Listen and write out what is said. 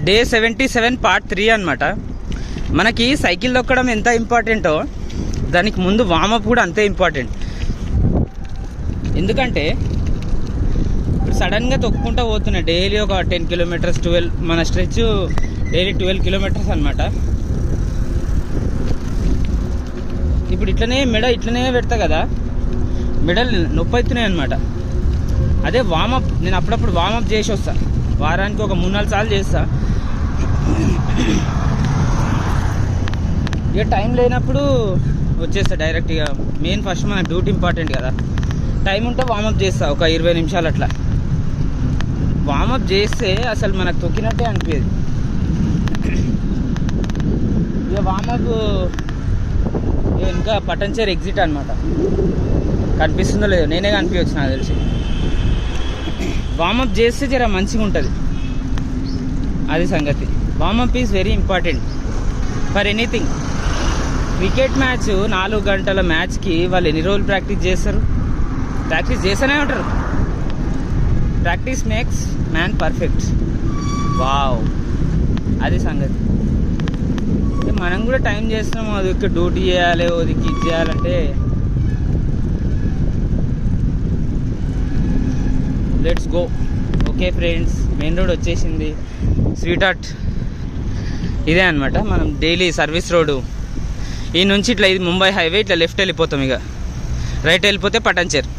Day 77 part 3 అనమాట. మనకి cycle తొక్కడం ఎంత ఇంపార్టెంటో దానికి ముందు వామప్ కూడా అంతే ఇంపార్టెంట్. ఎందుకంటే ఇప్పుడు సడన్గా తొక్కుంటూ పోతున్నాయి డైలీ ఒక 10 కిలోమీటర్స్ 12 మన స్ట్రెచ్ డైలీ 12 కిలోమీటర్స్ అనమాట. ఇప్పుడు ఇట్లనే పెడతా కదా, మెడల్ నొప్పి అవుతున్నాయి అనమాట. అదే వామప్ నేను అప్పుడప్పుడు వామప్ చేసి వస్తా, వారానికి ఒక 3-4 సార్లు చేస్తా. ఇక టైం లేనప్పుడు వచ్చేస్తా డైరెక్ట్. ఇక మెయిన్ ఫస్ట్ మన డ్యూటీ ఇంపార్టెంట్ కదా. టైం ఉంటే వామప్ చేస్తా ఒక 20 నిమిషాలు అట్లా. వామప్ చేస్తే అసలు మనకు తొక్కినట్టే అనిపించేది. ఇక వామప్ ఇంకా పటంచేరు ఎగ్జిట్ అనమాట. కనిపిస్తుందో లేదో, నేనే కనిపించవచ్చు నాకు తెలిసి. వామప్ చేస్తే జర మంచిగా ఉంటుంది, అది సంగతి. Warm up is very important for anything. Cricket match 4 గంటల మ్యాచ్కి వాళ్ళు ఎన్ని రోజులు ప్రాక్టీస్ చేస్తారు? ప్రాక్టీస్ చేస్తూనే ఉంటారు. Practice makes man perfect. Wow, అది సంగతి. మనం కూడా టైం చేస్తున్నాం, అది ఇక్కడ డ్యూటీ చేయాలి, ఓదికి ఇది చేయాలంటే let's go. Okay friends, main road వచ్చేసింది. స్వీట్ హార్ట్ ఇదే అనమాట మనం డైలీ సర్వీస్ రోడ్డు. ఈ నుంచి ఇట్లా ఇది ముంబై హైవే, ఇట్లా లెఫ్ట్ వెళ్ళిపోతాం, ఇక రైట్ వెళ్ళిపోతే పటంచేరు.